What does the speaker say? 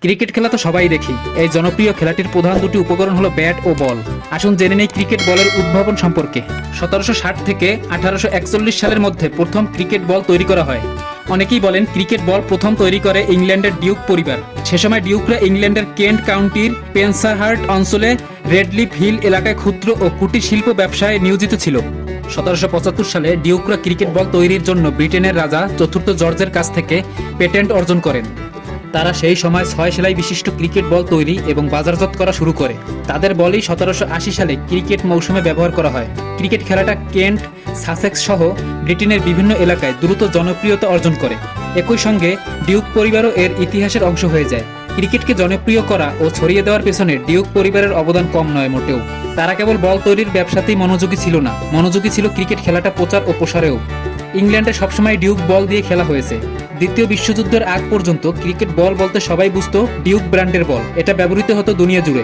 Cricket খেলা তো সবাই দেখি। এই জনপ্রিয় খেলাটির প্রধান দুটি উপকরণ হলো ব্যাট ও বল। আসুন জেনে নেই ক্রিকেট বলের উদ্ভাবন সম্পর্কে। 1760 থেকে 1841 সালের মধ্যে প্রথম ক্রিকেট বল তৈরি করা হয়। অনেকেই বলেন ক্রিকেট বল প্রথম তৈরি করে ইংল্যান্ডের ডিউক পরিবার। সে সময় ডিউকরা ইংল্যান্ডের কেন্ট কাউন্টির পেন্সাহার্ট অঞ্চলে রেডলিফ হিল এলাকায় ক্ষুদ্র ও কুটির শিল্প ব্যবসায় নিয়োজিত ছিল। 1775 সালে ডিউকরা ক্রিকেট বল তৈরির জন্য ব্রিটেনের রাজা চতুর্থ জর্জের কাছ থেকে পেটেন্ট অর্জন করেন। তারা সেই সময় 6 সেলাই বিশিষ্ট ক্রিকেট বল তৈরি এবং বাজারজাত করা শুরু করে। তাদের বলই 1780 সালে ক্রিকেট মৌসুমে ব্যবহার করা হয়। ক্রিকেট খেলাটা কেন্ট, সাসেক্স সহ ব্রিটেনের বিভিন্ন এলাকায় দ্রুত জনপ্রিয়তা অর্জন করে। একই সঙ্গে ডিউক পরিবারও এর ইতিহাসের অংশ হয়ে যায়। ক্রিকেটকে জনপ্রিয় করা ও ছড়িয়ে দেওয়ার পেছনে ডিউক পরিবারের অবদান কম নয় মোটেও। তারা কেবল বল তৈরির ব্যবসাতেই মনোযোগী ছিল না, মনোযোগী ছিল ক্রিকেট খেলাটা প্রচার ও প্রসারেও। ইংল্যান্ডে সবসময় ডিউক বল দিয়ে খেলা হয়েছে। দ্বিতীয় বিশ্বযুদ্ধের আগ পর্যন্ত ক্রিকেট বল বলতে সবাই বুঝতো ডিউক ব্র্যান্ডের বল। এটা ব্যবহৃত হতো দুনিয়া জুড়ে।